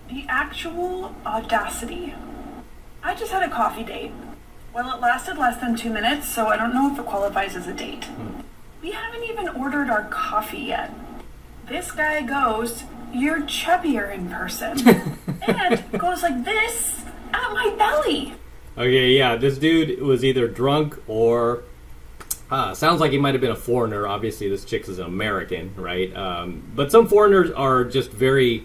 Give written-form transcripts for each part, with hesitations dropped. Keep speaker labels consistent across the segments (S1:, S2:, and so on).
S1: The actual audacity. I just had a coffee date. Well, it lasted less than 2 minutes, so I don't know if it qualifies as a date. We haven't even ordered our coffee yet. This guy goes, "You're chubbier in person," and goes like this at my belly.
S2: Okay, yeah, this dude was either drunk or sounds like he might have been a foreigner. Obviously, this chick is an American, right? But some foreigners are just very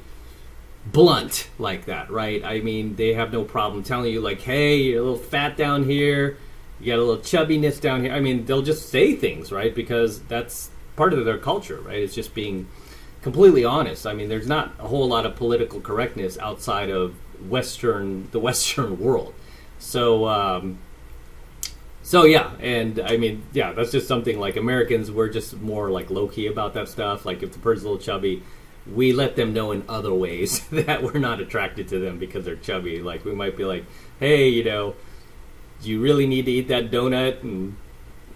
S2: blunt like that, right? I mean, they have no problem telling you, like, hey, you're a little fat down here, you got a little chubbiness down here. I mean, they'll just say things, right? Because that's part of their culture, right? It's just being completely honest. I mean, there's not a whole lot of political correctness outside of the Western world. So yeah, and I mean, yeah, that's just something like Americans, we're just more like low-key about that stuff. Like if the person's a little chubby, we let them know in other ways that we're not attracted to them because they're chubby. Like we might be like, hey, do you really need to eat that donut? And,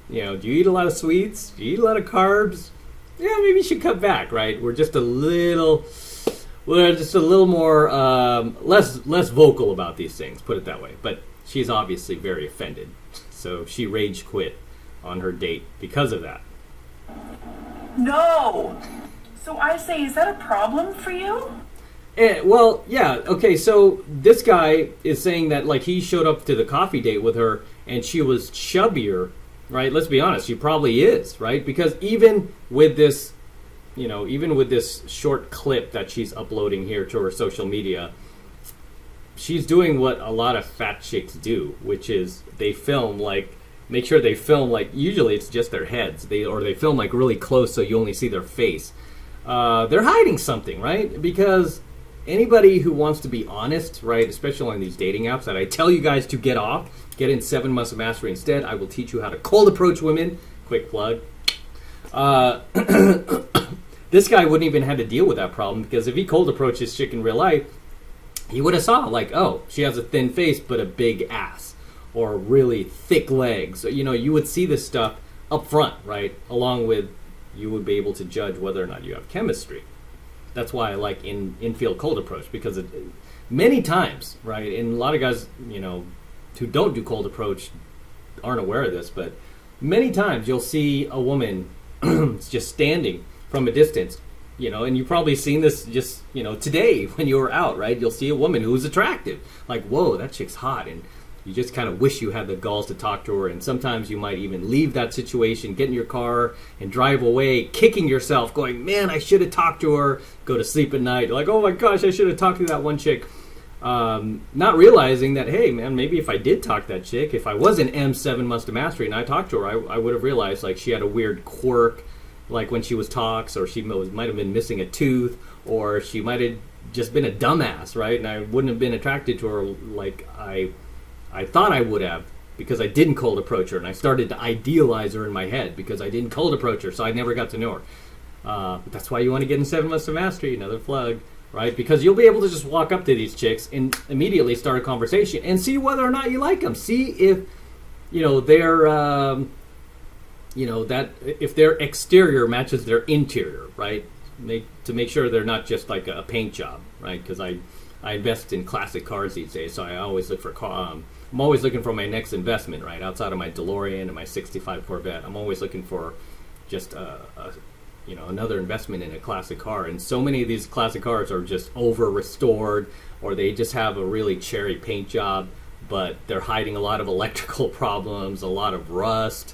S2: do you eat a lot of sweets? Do you eat a lot of carbs? Yeah, maybe you should cut back, right? We're just a little more, less vocal about these things, put it that way. But she's obviously very offended. So she rage quit on her date because of that.
S1: No! So I say, is that a problem for you?
S2: Well, yeah, okay, so this guy is saying that, like, he showed up to the coffee date with her and she was chubbier, right? Let's be honest, she probably is, right? Because even with this short clip that she's uploading here to her social media, she's doing what a lot of fat chicks do, which is they film, like, make sure they film, like, usually it's just their heads. They film, like, really close so you only see their face. They're hiding something, right? Because anybody who wants to be honest, right, especially on these dating apps that I tell you guys to get off, get in 7 Months of Mastery instead. I will teach you how to cold approach women. Quick plug. This guy wouldn't even have to deal with that problem, because if he cold approached this chick in real life, he would have saw, like, oh, she has a thin face but a big ass, or really thick legs. You would see this stuff up front, right? Along with, you would be able to judge whether or not you have chemistry. That's why I like infield cold approach, because many times, right, and a lot of guys, who don't do cold approach aren't aware of this, but many times you'll see a woman just standing from a distance, and you've probably seen this just, today when you were out, right? You'll see a woman who's attractive. Like, whoa, that chick's hot. And you just kind of wish you had the galls to talk to her. And sometimes you might even leave that situation, get in your car, and drive away, kicking yourself, going, man, I should have talked to her. Go to sleep at night. You're like, oh my gosh, I should have talked to that one chick. Not realizing that, hey, man, maybe if I did talk to that chick, if I was an M7 Months to Mastery and I talked to her, I would have realized, like, she had a weird quirk, like when she was talks, or she might have been missing a tooth, or she might have just been a dumbass, right? And I wouldn't have been attracted to her like I thought I would have, because I didn't cold approach her, and I started to idealize her in my head because I didn't cold approach her, so I never got to know her. But that's why you want to get in 7 Months of Mastery, another plug, right? Because you'll be able to just walk up to these chicks and immediately start a conversation and see whether or not you like them. See if, they're, that if their exterior matches their interior, right? To make sure they're not just like a paint job, right? Because I invest in classic cars these days, so I always look for I'm always looking for my next investment, right? Outside of my DeLorean and my '65 Corvette, I'm always looking for just another investment in a classic car. And so many of these classic cars are just over restored, or they just have a really cherry paint job, but they're hiding a lot of electrical problems, a lot of rust.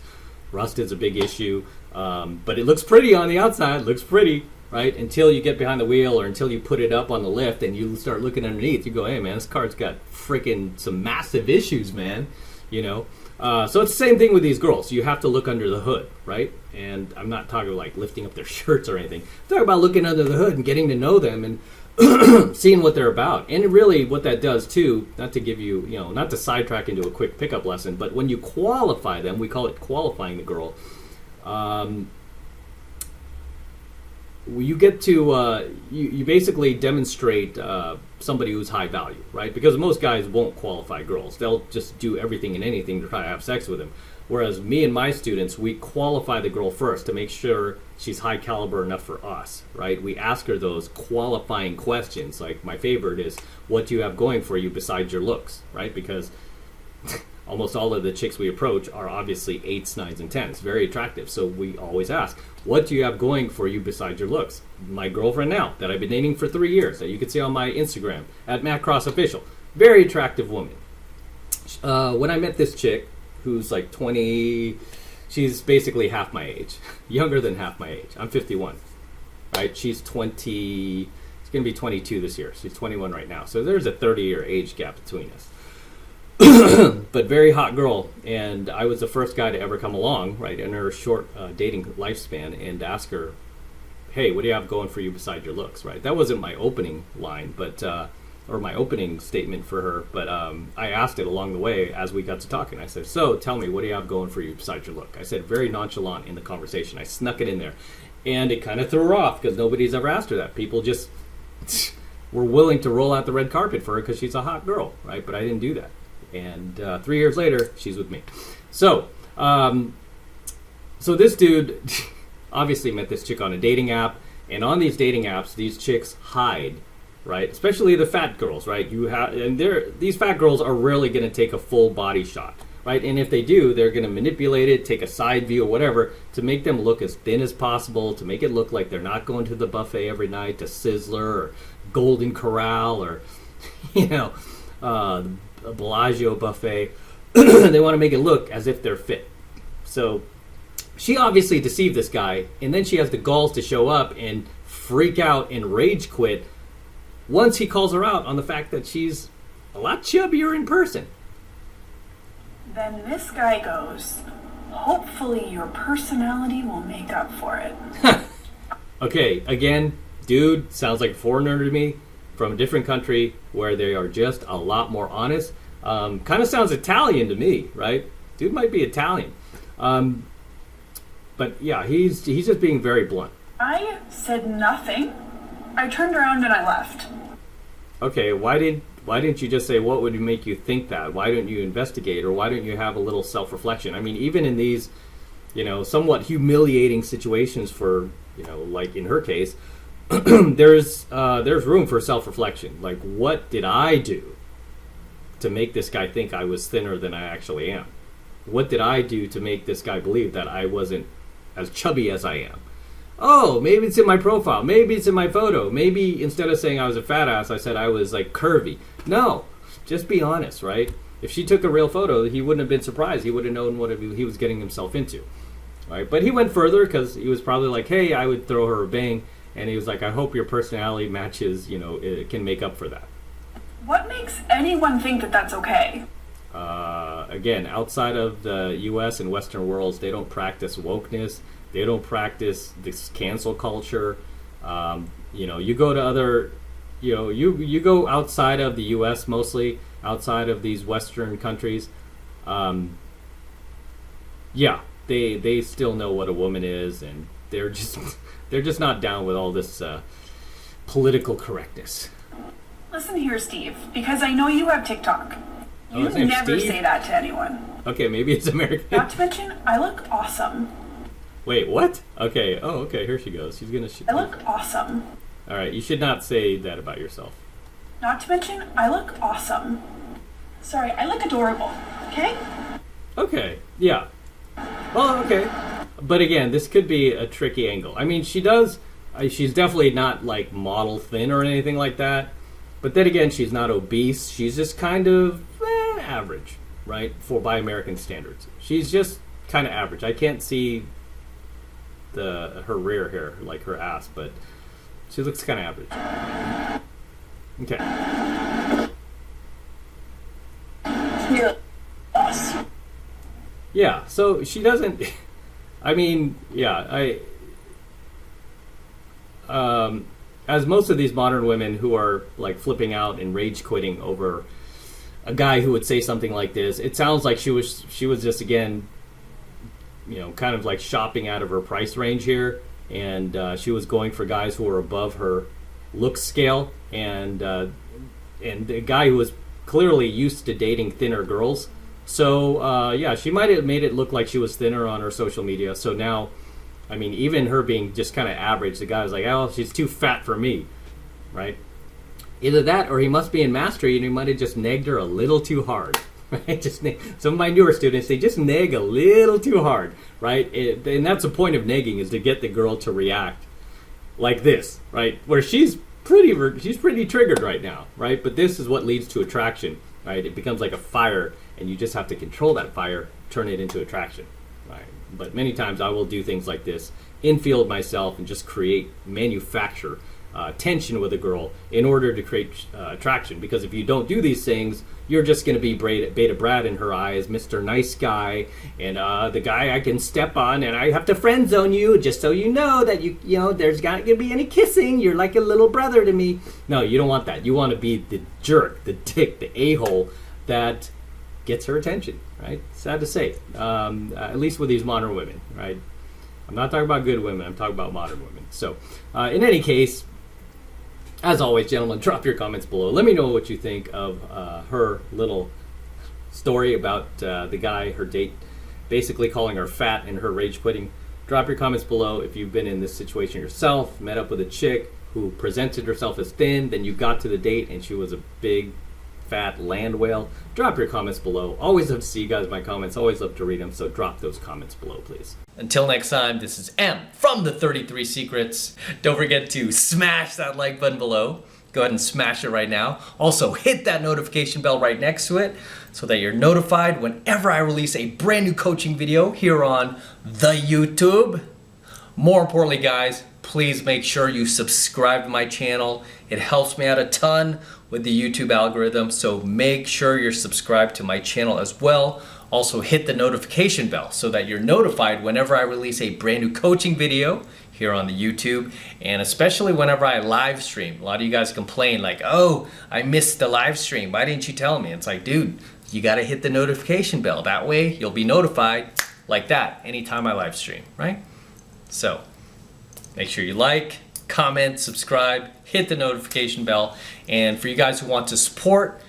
S2: Rust is a big issue, but it looks pretty on the outside. It looks pretty, right? Until you get behind the wheel, or until you put it up on the lift and you start looking underneath. You go, hey, man, this car's got freaking some massive issues, man. So it's the same thing with these girls. You have to look under the hood, right? And I'm not talking like lifting up their shirts or anything. I'm talking about looking under the hood and getting to know them and seeing what they're about. And really what that does too, not to give you, not to sidetrack into a quick pickup lesson, but when you qualify them, we call it qualifying the girl, you get to, you basically demonstrate somebody who's high value, right? Because most guys won't qualify girls. They'll just do everything and anything to try to have sex with them. Whereas me and my students, we qualify the girl first to make sure she's high caliber enough for us, right? We ask her those qualifying questions. Like my favorite is, what do you have going for you besides your looks, right? Because almost all of the chicks we approach are obviously 8s, 9s, and 10s, very attractive. So we always ask, what do you have going for you besides your looks? My girlfriend now, that I've been dating for 3 years, that you can see on my Instagram, at MattCrossOfficial, very attractive woman. When I met this chick, who's like 20, she's basically half my age, younger than half my age. I'm 51, right? She's 20, she's going to be 22 this year. She's 21 right now. So there's a 30-year age gap between us. But very hot girl, and I was the first guy to ever come along, right, in her short dating lifespan, and ask her, hey, what do you have going for you besides your looks, right? That wasn't my opening line, but or my opening statement for her, but I asked it along the way as we got to talking. I said, so tell me, what do you have going for you besides your look? I said, very nonchalant in the conversation. I snuck it in there, and it kind of threw her off because nobody's ever asked her that. People just were willing to roll out the red carpet for her because she's a hot girl, right? But I didn't do that. And 3 years later, she's with me. So, so this dude obviously met this chick on a dating app, and on these dating apps, these chicks hide, right? Especially the fat girls, right? These fat girls are rarely going to take a full body shot, right? And if they do, they're going to manipulate it, take a side view or whatever to make them look as thin as possible, to make it look like they're not going to the buffet every night, to Sizzler or Golden Corral or, a Bellagio buffet. They want to make it look as if they're fit. So she obviously deceived this guy, and then she has the balls to show up and freak out and rage quit once he calls her out on the fact that she's a lot chubbier in person.
S1: Then this guy goes, hopefully your personality will make up for it.
S2: Okay, again, dude sounds like a foreigner to me, from a different country where they are just a lot more honest. Kind of sounds Italian to me, right? Dude might be Italian. But yeah, he's just being very blunt.
S1: I said nothing. I turned around and I left.
S2: Okay, why didn't you just say, what would make you think that? Why didn't you investigate, or why didn't you have a little self-reflection? I mean, even in these, somewhat humiliating situations for, like in her case, there's room for self-reflection. Like, what did I do to make this guy think I was thinner than I actually am? What did I do to make this guy believe that I wasn't as chubby as I am? Oh, maybe it's in my profile. Maybe it's in my photo. Maybe instead of saying I was a fat ass, I said I was like curvy. No, just be honest, right? If she took a real photo, he wouldn't have been surprised. He would have known what he was getting himself into, right? But he went further because he was probably like, hey, I would throw her a bang. And he was like, I hope your personality matches, it can make up for that.
S1: What makes anyone think that that's okay?
S2: Again, outside of the U.S. and Western worlds, they don't practice wokeness. They don't practice this cancel culture. You go to other, you go outside of the U.S. mostly, outside of these Western countries. They still know what a woman is, and they're just not down with all this political correctness.
S1: Listen here, Steve, because I know you have TikTok. You never say that to anyone.
S2: Okay, maybe it's American.
S1: Not to mention, I look awesome.
S2: Wait, what? Okay. Oh, okay. Here she goes. She's gonna.
S1: I look awesome.
S2: All right. You should not say that about yourself.
S1: Not to mention, I look awesome. Sorry, I look adorable. Okay.
S2: Okay. Yeah. Well, okay. But again, this could be a tricky angle. I mean, she does. She's definitely not like model thin or anything like that. But then again, she's not obese. She's just kind of average, right? By American standards, she's just kind of average. I can't see her rear hair, like her ass, but she looks kind of average. Okay. Yeah. So she doesn't. I mean, yeah. As most of these modern women who are like flipping out and rage quitting over a guy who would say something like this, it sounds like she was just again, kind of like shopping out of her price range here, and she was going for guys who were above her look scale, and the guy who was clearly used to dating thinner girls So yeah, she might have made it look like she was thinner on her social media. So now, I mean, even her being just kind of average, the guy was like, oh, she's too fat for me, right? Either that, or he must be in mastery and he might have just nagged her a little too hard. Right? Some of my newer students, they just nag a little too hard, right? And that's the point of nagging, is to get the girl to react like this, right? Where she's pretty triggered right now, right? But this is what leads to attraction, right? It becomes like a fire, and you just have to control that fire, turn it into attraction, right? But many times I will do things like this, infield myself, and just manufacture tension with a girl in order to create attraction. Because if you don't do these things, you're just going to be Beta Brad in her eyes, Mr. Nice Guy, and the guy I can step on, and I have to friend zone you just so you know that you know there's not going to be any kissing. You're like a little brother to me. No, you don't want that. You want to be the jerk, the dick, the a-hole that gets her attention, right? Sad to say, at least with these modern women, right? I'm not talking about good women. I'm talking about modern women. So, in any case, as always, gentlemen, drop your comments below. Let me know what you think of her little story about the guy, her date, basically calling her fat and her rage quitting. Drop your comments below if you've been in this situation yourself, met up with a chick who presented herself as thin, then you got to the date and she was a big, fat land whale. Drop your comments below. Always love to see you guys in my comments. Always love to read them, so drop those comments below, please. Until next time, this is M from the 33 Secrets. Don't forget to smash that like button below. Go ahead and smash it right now. Also, hit that notification bell right next to it so that you're notified whenever I release a brand new coaching video here on the YouTube. More importantly, guys, please make sure you subscribe to my channel. It helps me out a ton with the YouTube algorithm, so make sure you're subscribed to my channel as well. Also, hit the notification bell so that you're notified whenever I release a brand new coaching video here on the YouTube, and especially whenever I live stream. A lot of you guys complain like, oh, I missed the live stream. Why didn't you tell me? It's like, dude, you gotta hit the notification bell. That way you'll be notified like that anytime I live stream, right? So make sure you like, comment, subscribe, hit the notification bell. And for you guys who want to support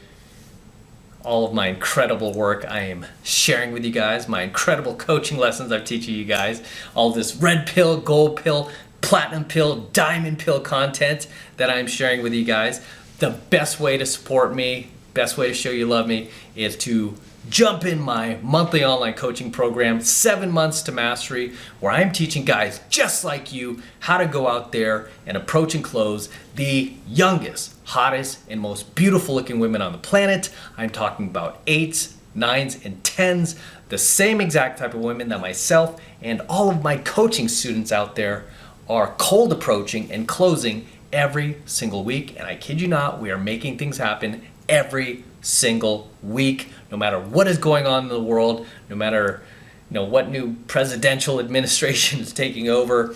S2: all of my incredible work I am sharing with you guys, my incredible coaching lessons I'm teaching you guys, all this red pill, gold pill, platinum pill, diamond pill content that I'm sharing with you guys, the best way to support me, best way to show you love me is to jump in my monthly online coaching program, 7 months to mastery, where I'm teaching guys just like you how to go out there and approach and close the youngest, hottest, and most beautiful looking women on the planet. I'm talking about 8s, 9s, and 10s, the same exact type of women that myself and all of my coaching students out there are cold approaching and closing every single week. And I kid you not, we are making things happen every single week, no matter what is going on in the world, no matter what new presidential administration is taking over,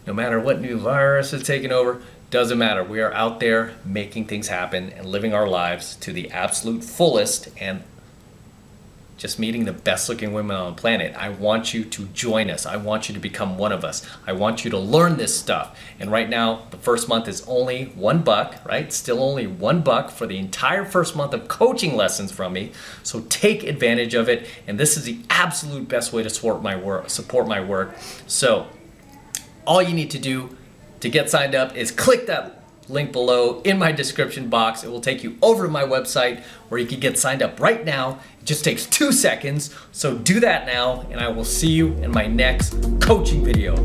S2: no matter what new virus is taking over, doesn't matter. We are out there making things happen and living our lives to the absolute fullest and just meeting the best looking women on the planet. I want you to join us. I want you to become one of us. I want you to learn this stuff. And right now, the first month is only $1, right? Still only $1 for the entire first month of coaching lessons from me. So take advantage of it. And this is the absolute best way to support my work. So all you need to do to get signed up is click that link below in my description box. It will take you over to my website where you can get signed up right now. It just takes 2 seconds. So do that now, and I will see you in my next coaching video.